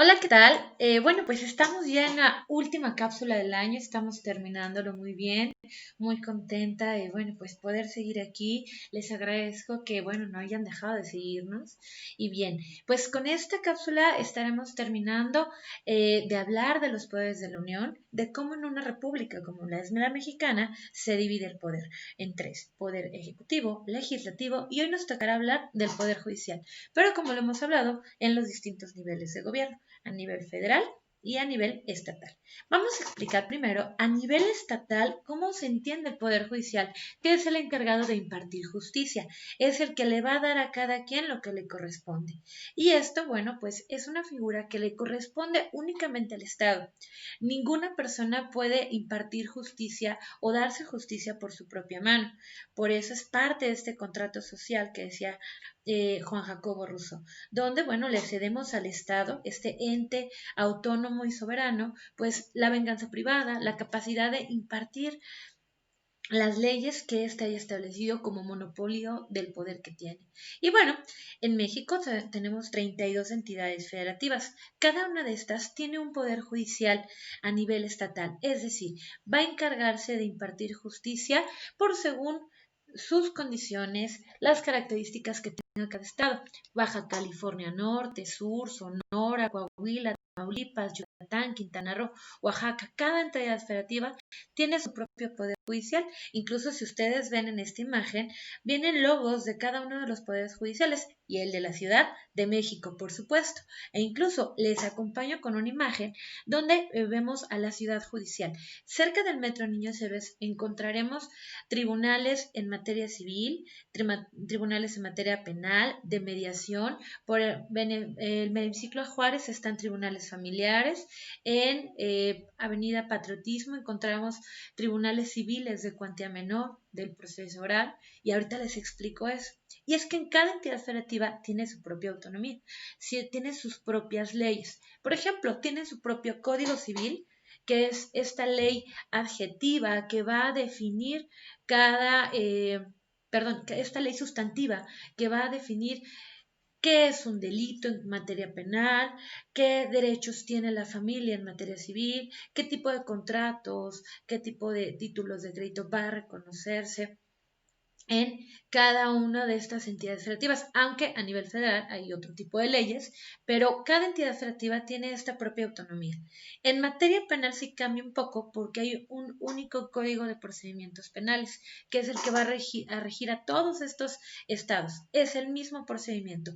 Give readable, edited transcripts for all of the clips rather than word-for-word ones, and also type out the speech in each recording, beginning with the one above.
Hola, ¿qué tal? Bueno, pues estamos ya en la última cápsula del año, estamos terminándolo muy bien, muy contenta de, bueno, pues poder seguir aquí. Les agradezco que, bueno, no hayan dejado de seguirnos. Y bien, pues con esta cápsula estaremos terminando de hablar de los poderes de la Unión, de cómo en una república como la mexicana se divide el poder en tres: poder ejecutivo, legislativo y hoy nos tocará hablar del poder judicial, pero como lo hemos hablado en los distintos niveles de gobierno a nivel federal y a nivel estatal. Vamos a explicar primero a nivel estatal cómo se entiende el Poder Judicial, que es el encargado de impartir justicia, es el que le va a dar a cada quien lo que le corresponde. Y esto, bueno, pues es una figura que le corresponde únicamente al Estado. Ninguna persona puede impartir justicia o darse justicia por su propia mano. Por eso es parte de este contrato social que decía Juan Jacobo Rousseau, donde, bueno, le cedemos al Estado, este ente autónomo y soberano, pues la venganza privada, la capacidad de impartir las leyes que éste haya establecido como monopolio del poder que tiene. Y bueno, en México tenemos 32 entidades federativas. Cada una de estas tiene un poder judicial a nivel estatal, es decir, va a encargarse de impartir justicia por según sus condiciones, las características que tenga cada estado. Baja California Norte, Sur, Sonora, Coahuila, Tamaulipas, Yucatán, Quintana Roo, Oaxaca. Cada entidad federativa tiene su propio poder judicial. Incluso si ustedes ven en esta imagen, vienen logos de cada uno de los poderes judiciales y el de la Ciudad de México, por supuesto. E incluso les acompaño con una imagen donde vemos a la ciudad judicial. Cerca del Metro Niños Héroes encontraremos tribunales en materia civil, tribunales en materia penal, de mediación. Por el hemiciclo Juárez están tribunales familiares. En Avenida Patriotismo encontramos tribunales civiles de cuantía menor, del proceso oral, y ahorita les explico eso. Y es que en cada entidad federativa tiene su propia autonomía, tiene sus propias leyes. Por ejemplo, tiene su propio Código Civil, que es esta ley adjetiva que va a definir cada, esta ley sustantiva que va a definir qué es un delito en materia penal, qué derechos tiene la familia en materia civil, qué tipo de contratos, qué tipo de títulos de crédito va a reconocerse en cada una de estas entidades federativas, aunque a nivel federal hay otro tipo de leyes, pero cada entidad federativa tiene esta propia autonomía. En materia penal sí cambia un poco porque hay un único código de procedimientos penales, que es el que va a regir a todos estos estados. Es el mismo procedimiento,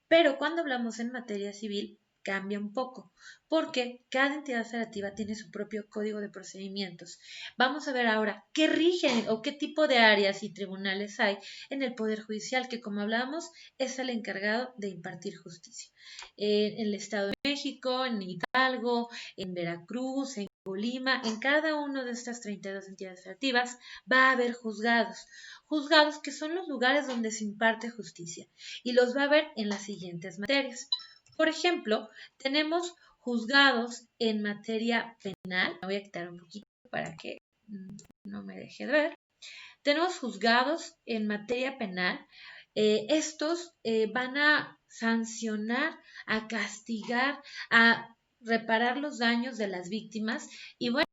pero cuando hablamos en materia civil cambia un poco, porque cada entidad federativa tiene su propio código de procedimientos. Vamos a ver ahora qué rigen o qué tipo de áreas y tribunales hay en el Poder Judicial, que como hablábamos es el encargado de impartir justicia. En el Estado de México, en Hidalgo, en Veracruz, en Colima, en cada una de estas 32 entidades federativas va a haber juzgados. Juzgados que son los lugares donde se imparte justicia y los va a ver en las siguientes materias. Por ejemplo, tenemos juzgados en materia penal. Me voy a quitar un poquito para que no me deje de ver. Tenemos juzgados en materia penal. Estos van a sancionar, a castigar, a reparar los daños de las víctimas y, bueno,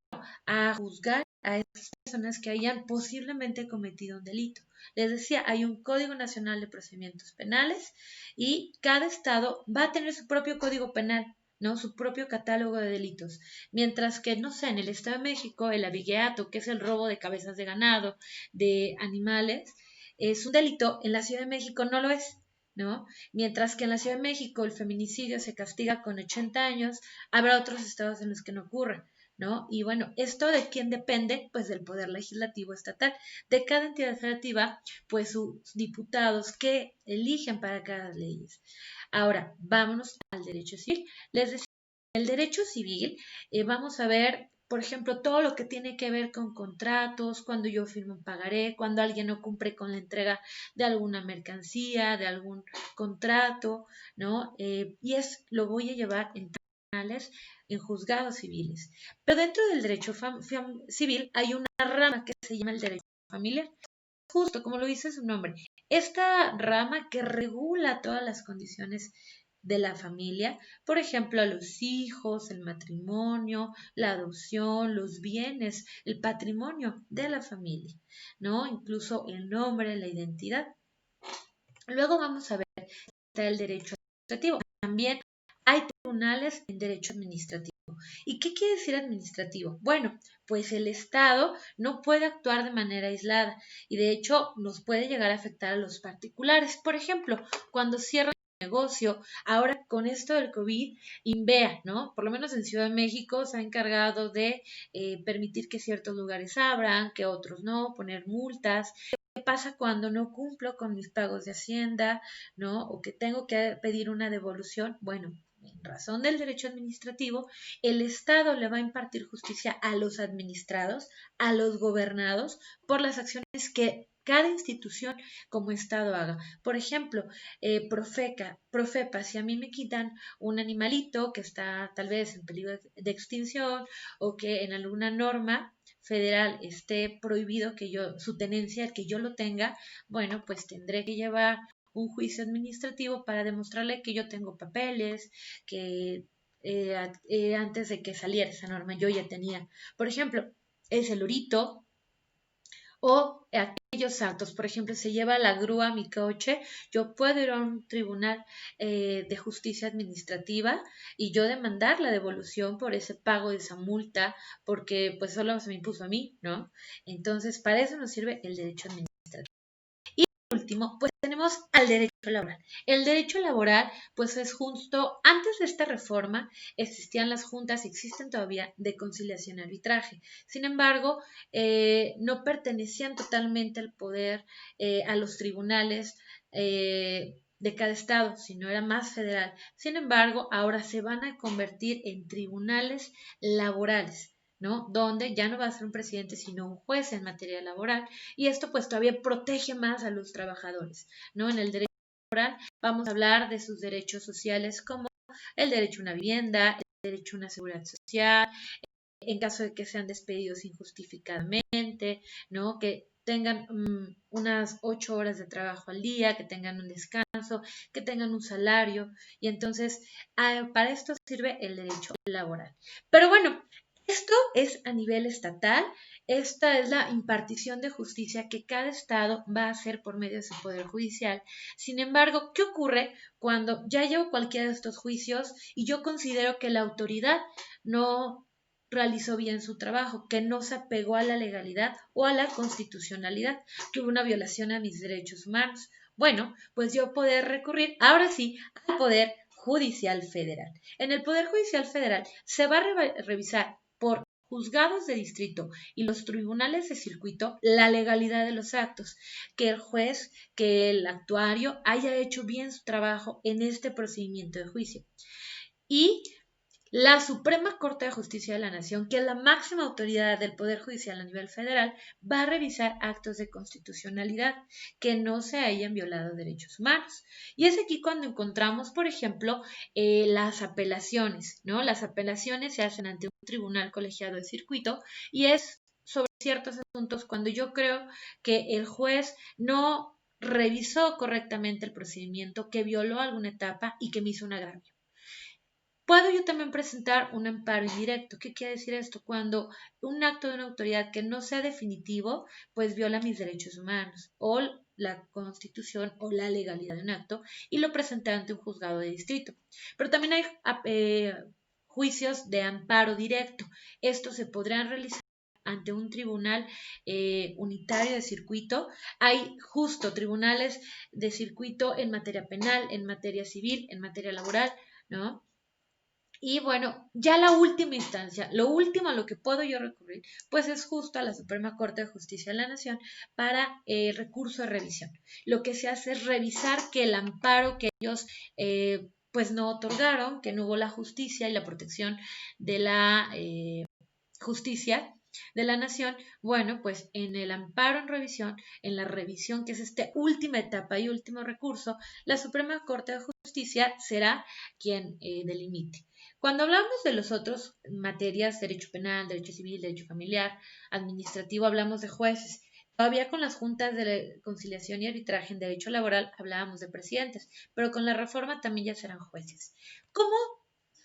a juzgar a estas personas que hayan posiblemente cometido un delito. Les decía, hay un Código Nacional de Procedimientos Penales y cada estado va a tener su propio código penal, ¿no? Su propio catálogo de delitos. Mientras que, no sé, en el Estado de México, el abigeato, que es el robo de cabezas de ganado, de animales, es un delito, en la Ciudad de México no lo es, ¿no? Mientras que en la Ciudad de México el feminicidio se castiga con 80 años, habrá otros estados en los que no ocurre, ¿no? Y bueno, ¿esto de quién depende? Pues del poder legislativo estatal, de cada entidad federativa, pues sus diputados que eligen para cada ley. Ahora, vámonos al derecho civil. Les decía, el derecho civil, vamos a ver, por ejemplo, todo lo que tiene que ver con contratos, cuando yo firmo un pagaré, cuando alguien no cumple con la entrega de alguna mercancía, de algún contrato, ¿no? Lo voy a llevar en tribunales, en juzgados civiles. Pero dentro del derecho civil hay una rama que se llama el derecho familiar, justo como lo dice su nombre. Esta rama que regula todas las condiciones de la familia, por ejemplo, los hijos, el matrimonio, la adopción, los bienes, el patrimonio de la familia, ¿no? Incluso el nombre, la identidad. Luego vamos a ver el derecho administrativo. También hay tribunales en derecho administrativo. ¿Y qué quiere decir administrativo? Bueno, pues el Estado no puede actuar de manera aislada y de hecho nos puede llegar a afectar a los particulares. Por ejemplo, cuando cierran el negocio, ahora con esto del COVID, INVEA, ¿no? Por lo menos en Ciudad de México se ha encargado de permitir que ciertos lugares abran, que otros no, poner multas. ¿Qué pasa cuando no cumplo con mis pagos de Hacienda, ¿no? O que tengo que pedir una devolución? Bueno, en razón del derecho administrativo, el Estado le va a impartir justicia a los administrados, a los gobernados, por las acciones que cada institución como Estado haga. Por ejemplo, Profepa, si a mí me quitan un animalito que está tal vez en peligro de extinción o que en alguna norma federal esté prohibido que su tenencia, que yo lo tenga, bueno, pues tendré que llevar un juicio administrativo para demostrarle que yo tengo papeles, que antes de que saliera esa norma yo ya tenía, por ejemplo, ese lorito o aquellos actos, por ejemplo, se lleva la grúa a mi coche, yo puedo ir a un tribunal de justicia administrativa y yo demandar la devolución por ese pago de esa multa, porque pues solo se me impuso a mí, ¿no? Entonces, para eso nos sirve el derecho administrativo. Último, pues tenemos al derecho laboral. El derecho laboral, pues es justo, antes de esta reforma existían las juntas, existen todavía, de conciliación y arbitraje. Sin embargo, no pertenecían totalmente al poder, a los tribunales de cada estado, sino era más federal. Sin embargo, ahora se van a convertir en tribunales laborales, ¿no? Donde ya no va a ser un presidente, sino un juez en materia laboral. Y esto pues todavía protege más a los trabajadores, ¿no? En el derecho laboral vamos a hablar de sus derechos sociales como el derecho a una vivienda, el derecho a una seguridad social, en caso de que sean despedidos injustificadamente, ¿no? Que tengan unas 8 horas de trabajo al día, que tengan un descanso, que tengan un salario. Y entonces, para esto sirve el derecho laboral. Pero bueno, esto es a nivel estatal. Esta es la impartición de justicia que cada estado va a hacer por medio de su poder judicial. Sin embargo, ¿qué ocurre cuando ya llevo cualquiera de estos juicios y yo considero que la autoridad no realizó bien su trabajo, que no se apegó a la legalidad o a la constitucionalidad, que hubo una violación a mis derechos humanos? Bueno, pues yo poder recurrir ahora sí al Poder Judicial Federal. En el Poder Judicial Federal se va a revisar por juzgados de distrito y los tribunales de circuito la legalidad de los actos, que el juez, que el actuario haya hecho bien su trabajo en este procedimiento de juicio. Y la Suprema Corte de Justicia de la Nación, que es la máxima autoridad del Poder Judicial a nivel federal, va a revisar actos de constitucionalidad que no se hayan violado derechos humanos. Y es aquí cuando encontramos, por ejemplo, las apelaciones, ¿no? Las apelaciones se hacen ante un tribunal colegiado de circuito y es sobre ciertos asuntos cuando yo creo que el juez no revisó correctamente el procedimiento, que violó alguna etapa y que me hizo un agravio. Puedo yo también presentar un amparo indirecto. ¿Qué quiere decir esto? Cuando un acto de una autoridad que no sea definitivo, pues viola mis derechos humanos o la constitución o la legalidad de un acto y lo presenté ante un juzgado de distrito. Pero también hay juicios de amparo directo. Estos se podrán realizar ante un tribunal unitario de circuito. Hay justo tribunales de circuito en materia penal, en materia civil, en materia laboral, ¿no? Y bueno, ya la última instancia, lo último a lo que puedo yo recurrir, pues es justo a la Suprema Corte de Justicia de la Nación para recurso de revisión. Lo que se hace es revisar que el amparo que ellos pues no otorgaron, que no hubo la justicia y la protección de la justicia de la nación, bueno, pues en el amparo en revisión, en la revisión que es esta última etapa y último recurso, la Suprema Corte de Justicia será quien delimite. Cuando hablamos de los otros materias, derecho penal, derecho civil, derecho familiar, administrativo, hablamos de jueces. Todavía con las juntas de conciliación y arbitraje en derecho laboral hablábamos de presidentes, pero con la reforma también ya serán jueces. ¿Cómo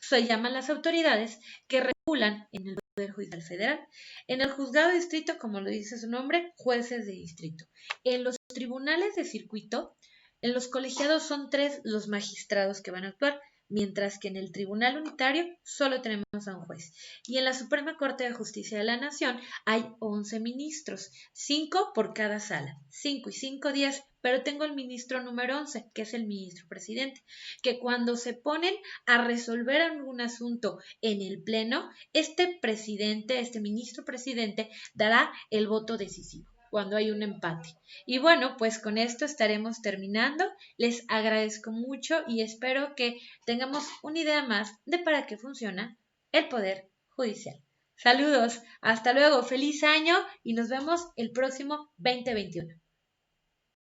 se llaman las autoridades que regulan en el Poder Judicial Federal? En el juzgado de distrito, como lo dice su nombre, jueces de distrito. En los tribunales de circuito, en los colegiados son 3 los magistrados que van a actuar, mientras que en el Tribunal Unitario solo tenemos a un juez. Y en la Suprema Corte de Justicia de la Nación hay 11 ministros, 5 por cada sala, 5 y 5 días, pero tengo el ministro número 11, que es el ministro presidente, que cuando se ponen a resolver algún asunto en el Pleno, este presidente, este ministro presidente, dará el voto decisivo cuando hay un empate. Y bueno, pues con esto estaremos terminando. Les agradezco mucho y espero que tengamos una idea más de para qué funciona el Poder Judicial. Saludos, hasta luego, feliz año y nos vemos el próximo 2021.